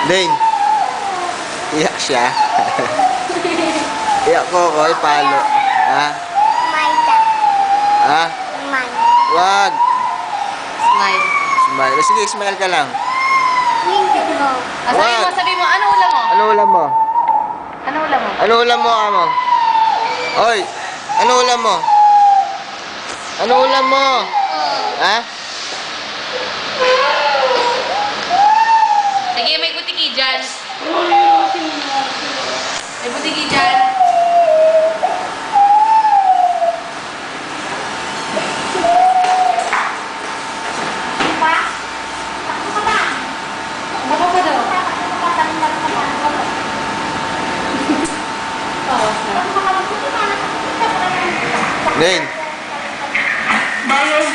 Dane. Iyak siya. Iyak ko, palo. Ha? Maida. Ha? Man. Wag. Smile. Smile. Sige, smile ka lang. Hindi mo. Sabi mo, ano ulam mo? Ano ulam mo? Ano ulam mo? Ano ulam mo, amo? Oy, ano ulam mo? Ano ulam mo? Ha? Sige, may butiki dyan. May butiki dyan. Pa? Takbo ka ba? Baka pa daw. Takbo ka ba? Tawas na. Takbo ka ba? Dane. Bayan.